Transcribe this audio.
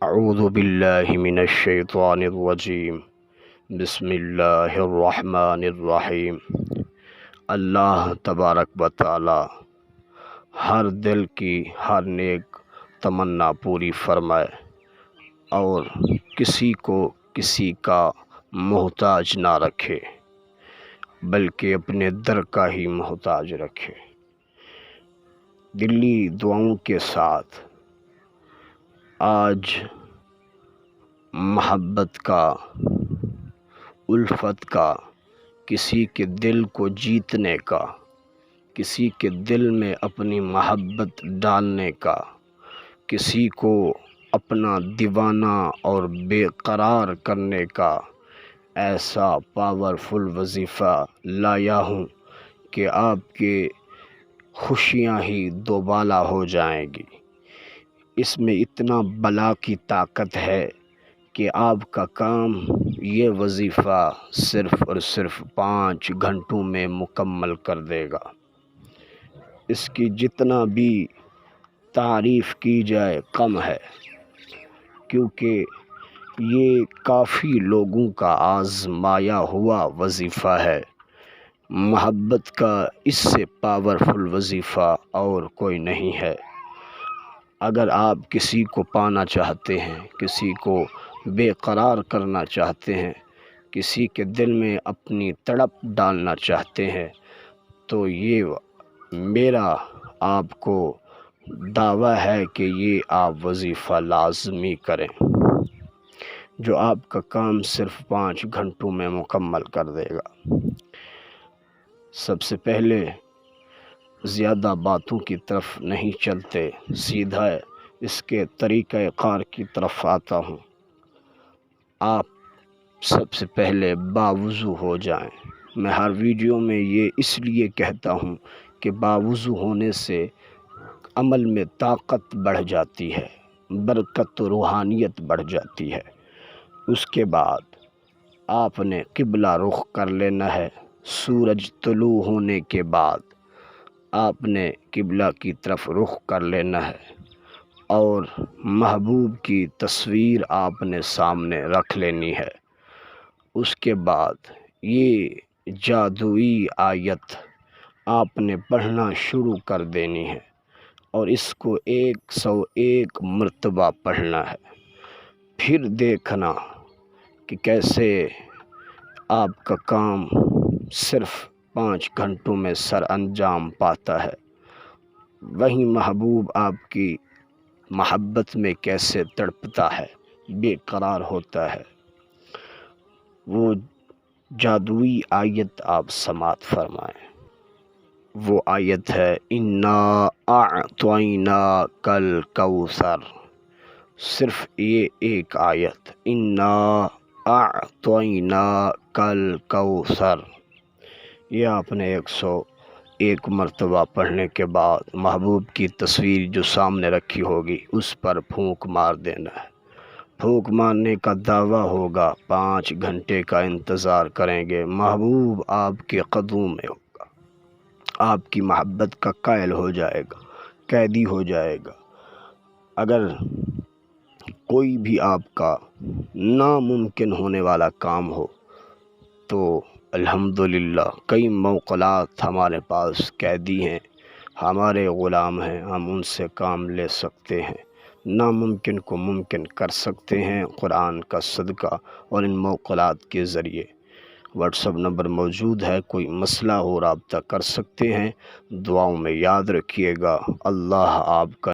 اعوذ باللہ من الشیطان الرجیم بسم اللہ الرحمن الرحیم۔ اللہ تبارک و تعالی ہر دل کی ہر نیک تمنا پوری فرمائے اور کسی کو کسی کا محتاج نہ رکھے بلکہ اپنے در کا ہی محتاج رکھے۔ دلی دعاؤں کے ساتھ آج محبت کا، الفت کا، کسی کے دل کو جیتنے کا، کسی کے دل میں اپنی محبت ڈالنے کا، کسی کو اپنا دیوانہ اور بے قرار کرنے کا ایسا پاورفل وظیفہ لایا ہوں کہ آپ کے خوشیاں ہی دوبالا ہو جائیں گی۔ اس میں اتنا بلا کی طاقت ہے کہ آپ کا کام یہ وظیفہ صرف اور صرف 5 گھنٹوں میں مکمل کر دے گا۔ اس کی جتنا بھی تعریف کی جائے کم ہے، کیونکہ یہ کافی لوگوں کا آزمایا ہوا وظیفہ ہے۔ محبت کا اس سے پاورفل وظیفہ اور کوئی نہیں ہے۔ اگر آپ کسی کو پانا چاہتے ہیں، کسی کو بے قرار کرنا چاہتے ہیں، کسی کے دل میں اپنی تڑپ ڈالنا چاہتے ہیں، تو یہ میرا آپ کو دعویٰ ہے کہ یہ آپ وظیفہ لازمی کریں، جو آپ کا کام صرف 5 گھنٹوں میں مکمل کر دے گا۔ سب سے پہلے زیادہ باتوں کی طرف نہیں چلتے، سیدھا اس کے طریقہ کار کی طرف آتا ہوں۔ آپ سب سے پہلے باوضو ہو جائیں۔ میں ہر ویڈیو میں یہ اس لیے کہتا ہوں کہ باوضو ہونے سے عمل میں طاقت بڑھ جاتی ہے، برکت و روحانیت بڑھ جاتی ہے۔ اس کے بعد آپ نے قبلہ رخ کر لینا ہے۔ سورج طلوع ہونے کے بعد آپ نے قبلہ کی طرف رخ کر لینا ہے اور محبوب کی تصویر آپ نے سامنے رکھ لینی ہے۔ اس کے بعد یہ جادوئی آیت آپ نے پڑھنا شروع کر دینی ہے اور اس کو 101 مرتبہ پڑھنا ہے۔ پھر دیکھنا کہ کیسے آپ کا کام صرف 5 گھنٹوں میں سر انجام پاتا ہے۔ وہیں محبوب آپ کی محبت میں کیسے تڑپتا ہے، بے قرار ہوتا ہے۔ وہ جادوئی آیت آپ سماعت فرمائیں۔ وہ آیت ہے اِنَّا أَعْطَيْنَاكَ الْكَوْثَرَ۔ صرف یہ ایک آیت، اِنَّا أَعْطَيْنَاكَ الْكَوْثَرَ، یہ آپ نے 101 مرتبہ پڑھنے کے بعد محبوب کی تصویر جو سامنے رکھی ہوگی اس پر پھونک مار دینا ہے۔ پھونک مارنے کا دعویٰ ہوگا، 5 گھنٹے کا انتظار کریں گے، محبوب آپ کے قدموں میں ہوگا، آپ کی محبت کا قائل ہو جائے گا، قیدی ہو جائے گا۔ اگر کوئی بھی آپ کا ناممکن ہونے والا کام ہو تو الحمدللہ کئی موکلات ہمارے پاس قیدی ہیں، ہمارے غلام ہیں، ہم ان سے کام لے سکتے ہیں، ناممکن کو ممکن کر سکتے ہیں قرآن کا صدقہ۔ اور ان موکلات کے ذریعے واٹس ایپ نمبر موجود ہے، کوئی مسئلہ ہو رابطہ کر سکتے ہیں۔ دعاؤں میں یاد رکھیے گا۔ اللہ آپ کا